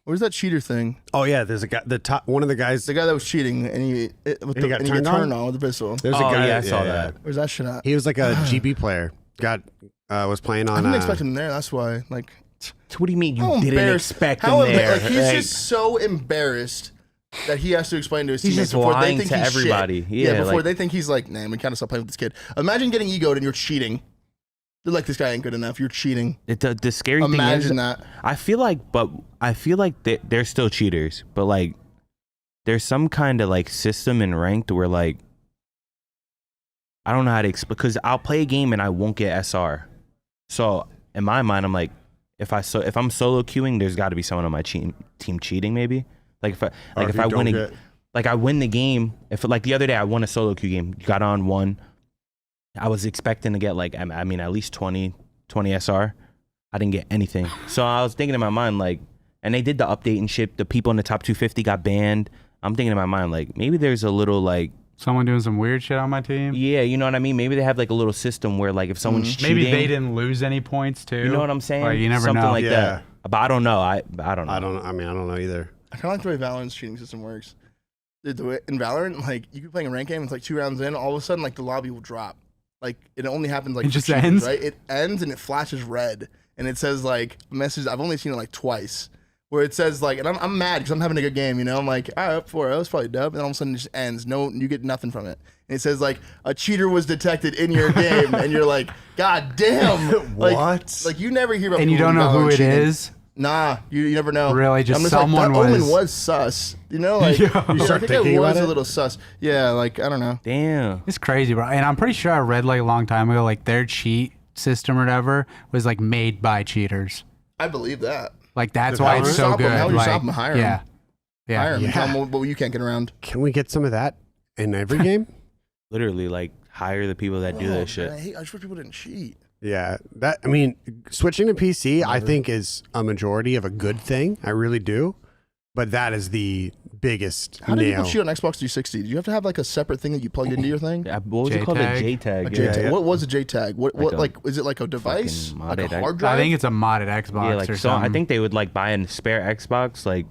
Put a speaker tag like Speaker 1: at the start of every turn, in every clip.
Speaker 1: Where's that cheater thing?
Speaker 2: Oh yeah, there's a guy. One of the guys.
Speaker 1: The guy that was cheating, and he got turned on with the pistol.
Speaker 2: There's a guy.
Speaker 3: Yeah, I saw that.
Speaker 1: Where's that shit at?
Speaker 2: He was like a GB player. Was playing on.
Speaker 1: I didn't expect him there. That's why. Like,
Speaker 3: So what do you mean you didn't expect him there?
Speaker 1: Like, he's just so embarrassed that he has to explain to his
Speaker 3: He's
Speaker 1: teammates
Speaker 3: just
Speaker 1: before they
Speaker 3: lying
Speaker 1: think
Speaker 3: to
Speaker 1: he's
Speaker 3: everybody.
Speaker 1: Shit.
Speaker 3: Yeah,
Speaker 1: before
Speaker 3: like,
Speaker 1: they think he's like, nah, we kind of stop playing with this kid. Imagine getting egoed and you're cheating. They're like, this guy ain't good enough. You're cheating.
Speaker 3: the scary thing is,
Speaker 1: imagine that.
Speaker 3: I feel like they're still cheaters, but like there's some kind of like system in ranked where like I don't know how to explain, because I'll play a game and I won't get SR. So in my mind, I'm like, if I'm solo queuing, there's got to be someone on my team cheating, maybe. Like if I win the game. If like the other day I won a solo queue game, got on one. I was expecting to get like, I mean, at least 20 SR. I didn't get anything. So I was thinking in my mind, like, and they did the update and shit. The people in the top 250 got banned. I'm thinking in my mind, like, maybe there's a little, like,
Speaker 4: someone doing some weird shit on my team.
Speaker 3: yeah, you know what I mean? Maybe they have like a little system where like if someone's cheating.
Speaker 4: Maybe they didn't lose any points too.
Speaker 3: You know what I'm saying?
Speaker 4: Like, you never
Speaker 3: Something
Speaker 4: know.
Speaker 3: like that. But I don't know. I don't know.
Speaker 2: I don't know either.
Speaker 1: I kind of like the way Valorant's cheating system works. Dude, the way, in Valorant, like, you can play a rank game, it's like 2 rounds in, all of a sudden, like, the lobby will drop. Like, it only happens, like,
Speaker 4: it just
Speaker 1: cheaters,
Speaker 4: ends?
Speaker 1: right? It ends and it flashes red. And it says, like, a message, I've only seen it, like, twice, where it says, like, and I'm mad because I'm having a good game, you know? I'm like, all right, up 4-0, it's probably dub. And all of a sudden it just ends. No, you get nothing from it. And it says, like, a cheater was detected in your game. And you're like, God damn. Like,
Speaker 2: What?
Speaker 1: Like, you never hear about
Speaker 4: And you
Speaker 1: people
Speaker 4: don't know who it
Speaker 1: cheating.
Speaker 4: is?
Speaker 1: Nah, you never know.
Speaker 4: Really, just
Speaker 1: I'm
Speaker 4: someone
Speaker 1: like, that
Speaker 4: was...
Speaker 1: Omen was sus. You know, like,
Speaker 4: Yeah.
Speaker 1: I
Speaker 2: start
Speaker 1: think
Speaker 2: thinking
Speaker 1: it was
Speaker 2: about
Speaker 1: a
Speaker 2: it?
Speaker 1: little sus. Yeah, like, I don't know.
Speaker 3: Damn.
Speaker 4: It's crazy, bro. And I'm pretty sure I read like a long time ago, like their cheat system or whatever was like made by cheaters.
Speaker 1: I believe that.
Speaker 4: Like that's
Speaker 2: The
Speaker 4: why it's
Speaker 2: Valorant?
Speaker 4: so
Speaker 1: Stop 'em.
Speaker 4: good.
Speaker 1: How would you
Speaker 4: Like,
Speaker 1: stop 'em? Hire 'em.
Speaker 4: yeah. Yeah.
Speaker 1: Hire 'em.
Speaker 2: Yeah.
Speaker 1: Tell 'em what you can't get around.
Speaker 2: Can we get some of that in every game?
Speaker 3: Literally, like, hire the people that do that shit.
Speaker 1: Man, I just wish people didn't cheat.
Speaker 2: Yeah, switching to PC, I think is a majority of a good thing. I really do, but that is the biggest
Speaker 1: How do
Speaker 2: nail.
Speaker 1: people cheat on Xbox 360? Do you have to have like a separate thing that you plugged into your thing?
Speaker 3: What was it called? A
Speaker 4: JTAG?
Speaker 3: JTAG.
Speaker 1: A JTAG.
Speaker 2: yeah.
Speaker 1: What was a JTAG? What
Speaker 3: Like
Speaker 1: like is it like a device?
Speaker 3: fucking
Speaker 1: Like a
Speaker 3: modded
Speaker 1: hard
Speaker 4: I
Speaker 1: drive?
Speaker 4: think it's a modded Xbox
Speaker 3: Yeah, like
Speaker 4: or
Speaker 3: so.
Speaker 4: something.
Speaker 3: I think they would like buy a spare Xbox, like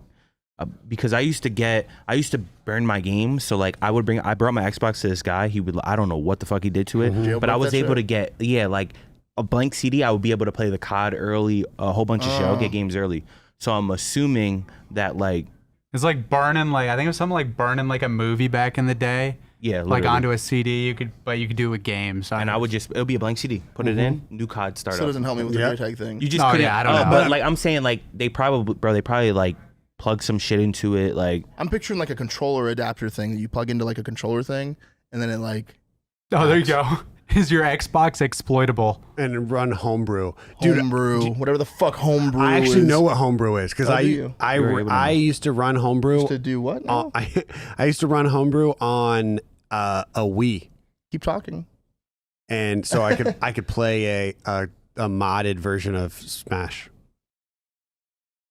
Speaker 3: because I used to burn my games. So like I brought my Xbox to this guy. He would, I don't know what the fuck he did to it, but I
Speaker 1: Jailbroke
Speaker 3: was
Speaker 1: that
Speaker 3: able
Speaker 1: shit?
Speaker 3: to get like a blank CD. I would be able to play the COD early, a whole bunch of shit. I'll get games early. So I'm assuming that like
Speaker 4: it's like burning like I think it was something like burning like a movie back in the day.
Speaker 3: yeah,
Speaker 4: Like
Speaker 3: literally.
Speaker 4: onto a CD, you could do it with games.
Speaker 3: And I would just, it'll be a blank CD. Put it in, new COD start
Speaker 1: So it
Speaker 3: up.
Speaker 1: doesn't help me with
Speaker 2: Yeah.
Speaker 1: the JTAG thing.
Speaker 3: You just
Speaker 4: Oh,
Speaker 3: couldn't.
Speaker 4: yeah, I don't know.
Speaker 3: But like I'm saying, like they probably like plug some shit into it. Like
Speaker 1: I'm picturing like a controller adapter thing that you plug into like a controller thing, and then it like
Speaker 4: Oh, there you go. Is your Xbox exploitable?
Speaker 2: and run homebrew, dude.
Speaker 1: homebrew, whatever the fuck homebrew
Speaker 2: I actually
Speaker 1: is.
Speaker 2: know what homebrew is because
Speaker 1: Oh, do you?
Speaker 2: I used to run homebrew.
Speaker 1: To do what now?
Speaker 2: I used to run homebrew on a Wii,
Speaker 1: Keep talking.
Speaker 2: and so I could play a modded version of Smash.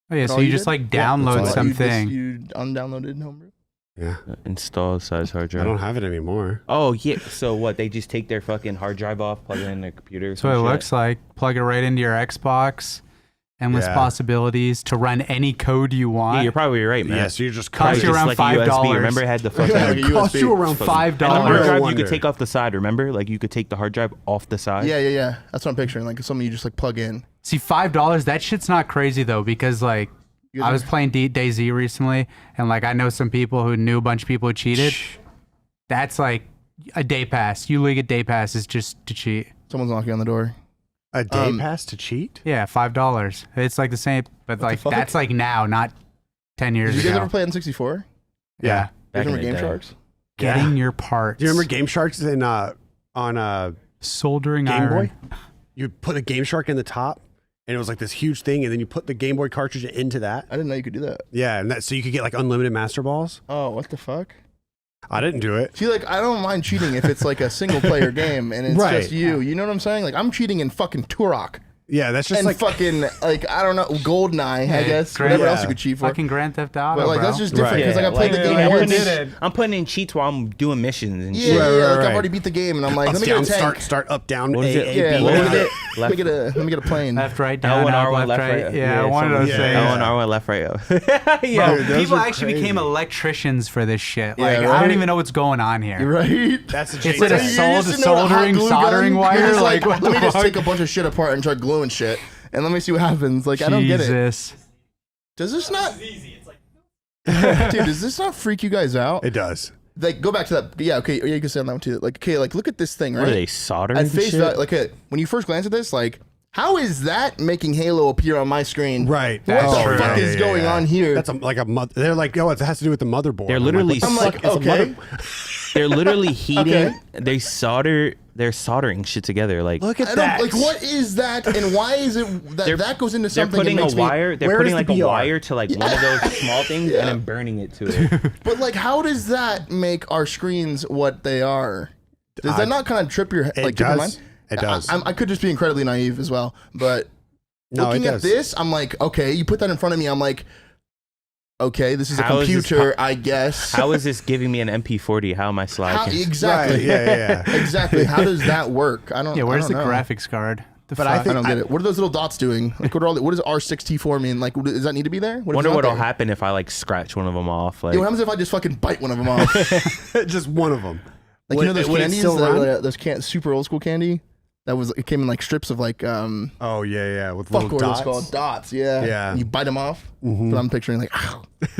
Speaker 4: Oh yeah,
Speaker 1: That's
Speaker 4: so
Speaker 1: all
Speaker 4: you
Speaker 1: you
Speaker 4: just
Speaker 1: did?
Speaker 4: like
Speaker 2: Yeah, that's all
Speaker 4: download
Speaker 2: I-
Speaker 4: something.
Speaker 1: You undownloaded homebrew?
Speaker 2: Yeah,
Speaker 3: install size hard
Speaker 2: I
Speaker 3: drive.
Speaker 2: don't have it anymore.
Speaker 3: Oh yeah. So what? They just take their fucking hard drive off, plug it in their computer.
Speaker 4: That's what it looks like. Plug it right into your Xbox. Endless
Speaker 2: Yeah.
Speaker 4: possibilities to run any code you want.
Speaker 3: Yeah, you're probably right, man.
Speaker 2: Yeah, so you're just
Speaker 4: Cost
Speaker 3: Probably
Speaker 4: you
Speaker 3: just
Speaker 4: around
Speaker 3: like a USB.
Speaker 4: $5.
Speaker 3: Remember, it had the fucking.
Speaker 1: Yeah, like a
Speaker 2: it cost
Speaker 1: USB.
Speaker 2: you around
Speaker 4: $5.
Speaker 3: And the hard
Speaker 2: No
Speaker 3: drive you
Speaker 2: wonder.
Speaker 3: could take off the side. Remember, like you could take the hard drive off the side.
Speaker 1: Yeah. That's what I'm picturing. Like something you just like plug in.
Speaker 4: See, $5. That shit's not crazy though, because like
Speaker 1: You
Speaker 4: I
Speaker 1: guys
Speaker 4: was playing DayZ recently, and like I know some people who knew a bunch of people who cheated. That's like a day pass. You league a day pass is just to cheat.
Speaker 1: Someone's knocking on the door.
Speaker 2: A day pass to cheat?
Speaker 4: Yeah, $5. It's like the same, but like
Speaker 1: fuck?
Speaker 4: that's like now, not 10 years
Speaker 1: Did you guys
Speaker 4: ago.
Speaker 1: ever play N64?
Speaker 4: Yeah,
Speaker 1: You
Speaker 3: Back
Speaker 1: remember
Speaker 3: in the
Speaker 1: Game
Speaker 3: day.
Speaker 1: Sharks?
Speaker 4: getting your parts.
Speaker 2: Do you remember Game Sharks on
Speaker 4: soldering
Speaker 2: Game
Speaker 4: iron?
Speaker 2: Boy? You put a Game Shark in the top, and it was like this huge thing, and then you put the Game Boy cartridge into that.
Speaker 1: I didn't know you could do that.
Speaker 2: Yeah, and that so you could get like unlimited Master Balls.
Speaker 1: Oh, what the fuck?
Speaker 2: I didn't do it.
Speaker 1: See, like, I don't mind cheating if it's like a single player game and it's
Speaker 2: Right.
Speaker 1: just you. You know what I'm saying? Like, I'm cheating in fucking Turok.
Speaker 2: Yeah, that's just
Speaker 1: and
Speaker 2: like
Speaker 1: fucking like I don't know, GoldenEye, I
Speaker 4: Yeah,
Speaker 1: guess,
Speaker 4: Grand-
Speaker 1: whatever else
Speaker 2: yeah.
Speaker 1: you could cheat for.
Speaker 4: Fucking Grand Theft Auto,
Speaker 1: But like
Speaker 4: bro.
Speaker 1: that's just different
Speaker 2: Right.
Speaker 1: because like I played the game
Speaker 3: I'm
Speaker 1: once.
Speaker 3: I'm putting in cheats while I'm doing missions and
Speaker 1: Yeah,
Speaker 3: shit.
Speaker 1: yeah,
Speaker 2: Right,
Speaker 1: like
Speaker 2: right.
Speaker 1: I've already beat the game, and I'm like,
Speaker 2: up,
Speaker 1: let me get
Speaker 2: down,
Speaker 1: a tank.
Speaker 2: start, up, down,
Speaker 3: What is it?
Speaker 1: Yeah,
Speaker 2: B,
Speaker 1: let me
Speaker 2: left.
Speaker 1: get
Speaker 3: Left.
Speaker 1: let me get a plane.
Speaker 4: Left, right, down,
Speaker 3: L1,
Speaker 4: up,
Speaker 3: R1,
Speaker 4: left,
Speaker 3: left,
Speaker 4: right.
Speaker 3: right.
Speaker 4: Yeah, one of those
Speaker 2: yeah,
Speaker 4: things.
Speaker 2: yeah.
Speaker 3: L1, R1, left, right.
Speaker 4: Bro,
Speaker 2: Dude, those
Speaker 4: people
Speaker 2: are
Speaker 4: actually
Speaker 2: crazy.
Speaker 4: became electricians for this shit.
Speaker 1: Yeah,
Speaker 4: Like, I
Speaker 1: right?
Speaker 4: don't even know what's going on here.
Speaker 1: You're right.
Speaker 2: That's a
Speaker 4: Is
Speaker 2: Jason.
Speaker 4: it a
Speaker 1: You
Speaker 4: sold
Speaker 1: used to know what a hot
Speaker 4: soldering
Speaker 1: glue
Speaker 4: soldering
Speaker 1: gun?
Speaker 4: wire?
Speaker 1: You're just
Speaker 4: Like, what
Speaker 1: let me
Speaker 4: the
Speaker 1: just
Speaker 4: fuck?
Speaker 1: take a bunch of shit apart and try gluing shit, and let me see what happens. Like I don't get it.
Speaker 4: Jesus.
Speaker 1: Does this not? Dude, does this not freak you guys out?
Speaker 2: It does.
Speaker 1: Like go back to that. Yeah, okay. Yeah, you can say on that one too. Like okay, like look at this thing, right?
Speaker 3: What are they soldering?
Speaker 1: At
Speaker 3: and
Speaker 1: face
Speaker 3: shit?
Speaker 1: value, like when you first glance at this, like how is that making Halo appear on my screen?
Speaker 2: Right.
Speaker 1: What
Speaker 4: That's
Speaker 1: the
Speaker 4: true.
Speaker 1: fuck is going on here?
Speaker 2: That's like a mother. They're like, oh, it has to do with the motherboard.
Speaker 3: They're
Speaker 2: I'm
Speaker 3: literally
Speaker 2: what the
Speaker 1: I'm
Speaker 2: fuck
Speaker 1: like,
Speaker 2: is a
Speaker 1: okay.
Speaker 2: mother-
Speaker 3: They're literally heating.
Speaker 1: Okay.
Speaker 3: They're soldering shit together. Like
Speaker 2: Look at
Speaker 1: I
Speaker 2: that.
Speaker 1: don't, like what is that, and why is it that
Speaker 3: They're-
Speaker 1: that goes into
Speaker 3: they're
Speaker 1: something?
Speaker 3: putting
Speaker 1: that
Speaker 3: a
Speaker 1: makes me,
Speaker 3: wire. They're
Speaker 2: Where
Speaker 3: putting
Speaker 2: is
Speaker 3: like
Speaker 2: the
Speaker 3: a
Speaker 2: VR?
Speaker 3: wire to like one of those small things and then burning it to it.
Speaker 1: But like, how does that make our screens what they are? Does
Speaker 2: I-
Speaker 1: that not kind of trip your
Speaker 2: It
Speaker 1: like trip your
Speaker 2: does.
Speaker 1: mind?
Speaker 2: It does.
Speaker 1: I could just be incredibly naive as well, but
Speaker 2: No,
Speaker 1: looking
Speaker 2: it
Speaker 1: at
Speaker 2: does.
Speaker 1: this, I'm like, okay, you put that in front of me, I'm like, okay, this is a
Speaker 3: How is this
Speaker 1: computer, I guess.
Speaker 3: How is this giving me an MP40? How am I
Speaker 1: How-
Speaker 3: sliding?
Speaker 1: exactly?
Speaker 2: Right, yeah, yeah.
Speaker 1: Exactly. How does that work? I don't.
Speaker 4: Yeah, where's
Speaker 1: I
Speaker 4: the
Speaker 1: don't know.
Speaker 4: graphics card? The
Speaker 2: But I
Speaker 4: fuck?
Speaker 2: think-
Speaker 1: I don't get it. What are those little dots doing? Like, what does R6T4 mean? Like, does that need to be there? What if
Speaker 3: Wonder
Speaker 1: it's not
Speaker 3: what'll
Speaker 1: there?
Speaker 3: happen if I like scratch one of them off. Like
Speaker 1: Yeah, what happens if I just fucking bite one of them off?
Speaker 2: Just one of them.
Speaker 1: Like you know those
Speaker 2: Would it
Speaker 1: candies,
Speaker 2: still run?
Speaker 1: those super old school candy. That was it came in like strips of like
Speaker 2: Oh yeah, with
Speaker 1: fuck
Speaker 2: little
Speaker 1: what are those
Speaker 2: dots.
Speaker 1: called dots. Yeah,
Speaker 2: Yeah.
Speaker 1: And you bite them off. But I'm picturing like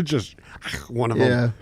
Speaker 2: Just one of
Speaker 1: yeah.
Speaker 2: them.